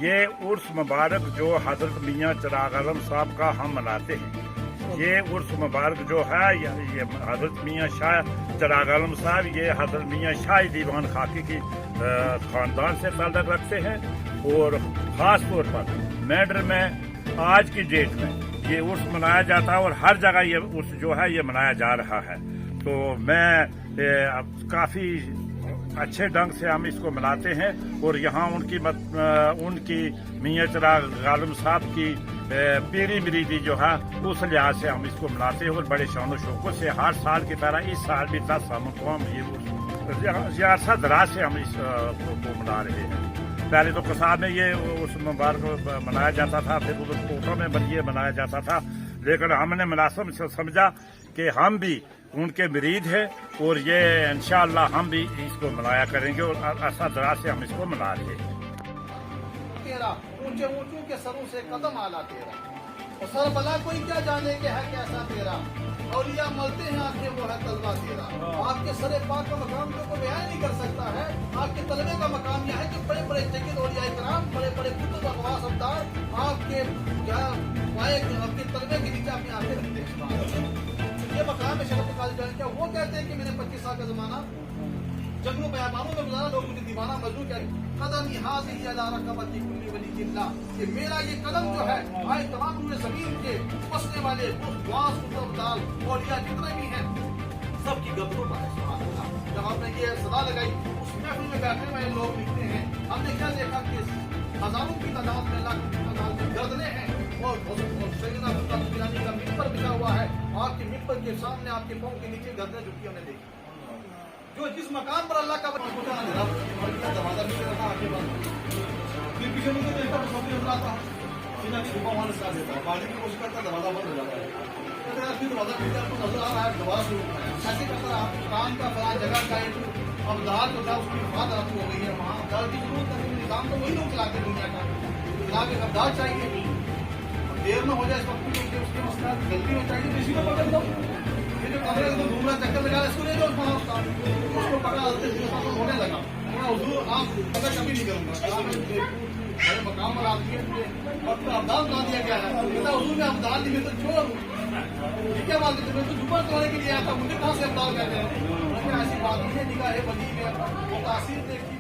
یہ عرس مبارک جو حضرت میاں چراغ عالم صاحب کا ہم مناتے ہیں، یہ عرس مبارک جو ہے یہ حضرت میاں شاہ چراغ عالم صاحب یہ حضرت میاں شاہ دیوان خاکی کی خاندان سے تعلق رکھتے ہیں، اور خاص طور پر میڈر میں آج کی ڈیٹ میں یہ عرس منایا جاتا ہے، اور ہر جگہ یہ عرس جو ہے یہ منایا جا رہا ہے۔ تو میں کافی اچھے ڈھنگ سے ہم اس کو مناتے ہیں، اور یہاں ان کی میاں چراغ عالم صاحب کی پیری مریدی جو ہے اس لحاظ سے ہم اس کو مناتے ہیں، اور بڑے شان و شوکت سے ہر سال کی طرح اس سال بھی 10 سالوں کو ہم یہ عرصہ دراز سے ہم اس کو منا رہے ہیں۔ پہلے تو قصاب میں یہ اس مبارک منایا جاتا تھا، پھر ادھر کوٹوں میں یہ منایا جاتا تھا، لیکن ہم نے مناسب سمجھا کہ ہم بھی ان کے مرید ہیں، اور یہ انشاءاللہ ہم بھی اس کو منایا کریں گے، اور عرصہ دراز سے ہم اس کو منا رہے ہیں۔ تیرا اونچے اونچوں کے سروں سے قدم آلا تیرا، اور سر بلا کوئی کیا جانے کہ ہے کیسا تیرا، اولیاء ملتے ہیں آنکھیں وہ ہے طلبہ تیرا۔ آپ کے سر پاک کا مقام تو کوئی بیان نہیں کر سکتا ہے، آپ کے طلبے کا مقام یہ ہے کہ بڑے بڑے جگت اولیاء کرام، بڑے بڑے کتب اقواس ابدار آپ کے پائے آپ کے طلبے کے نیچے اپنی آنکھیں رکھتے ہیں۔ یہ مقام ہے شرف قاضی جان کیا وہ کہتے ہیں کہ میں نے 25 سال کا زمانہ جنگلوں بیابانوں میں گزارا، لوگ مجھے دیوانہ مجنون کیا قدم حاضر اللہ رقبتی کلی ولی اللہ، کہ میرا یہ قدم جو ہے آئے تمام پورے زمین کے بسنے والے خواص ابدال اولیاء جتنے بھی ہیں سب کی گردنوں پر ہے۔ سبحان اللہ۔ جب آپ نے یہ صدا لگائی اس محفل میں بیٹھے ہوئے لوگ لکھتے ہیں، ہم نے کیا دیکھا کہ ہزاروں کی تعداد میں لاکھوں کی تعداد میں گردنیں ہیں، اور سیدنا مصطفیٰ گیلانی کا ممبر بچا ہوا ہے، آپ کے ممبر کے سامنے آپ کے پاؤں کے نیچے گردنیں جھکی ہم نے دیکھی۔ جو جس مقام پر اللہ کا دروازہ بھی رکھا آگے بڑھ پھر پیچھے مجھے دیکھتا ہوں سوچنے لگا تھا سیدھا چھپا وہاں سے دیتا ہے باہر کی کوشش کرتا دروازہ بند ہو جاتا ہے، پھر دروازہ کھلتا ہے تو نظر آ رہا ہے دوبارہ شروع ہوتا ہے، ایسے کرتا آپ کام کا فلاں جگہ کا ایک ابدال جو تھا اس کی بات رفت ہو گئی ہے، وہاں ابدال کی ضرورت ہے، نظام تو وہی لوگ چلاتے دنیا کا، جناب ایک ابدال چاہیے، دیر نہ ہو جائے اس وقت میں اس کے مسئلہ غلطی ہو چاہیے تو اسی کو پکڑ دو، یہ جو کمرے کو گھوم رہا چکر لگا اس کو لے جاؤ اس کو پکڑا ہونے لگا، حضور آپ پتہ کبھی نہیں کروں گا میرے مقام پر آدمی ہے اور پھر ابدال بنا دیا گیا ہے، کہتا حضور میں ابدال نہیں، میں تو چھوڑ ہوں، یہ کیا بات ہے میں تو جھوپڑ توڑنے کے لیے آیا تھا، مجھے کہاں سے ابدال کہتے ہیں؟ ایسی بات نہیں ہے، نگاہ ولی میں وہ تاثیر دیکھی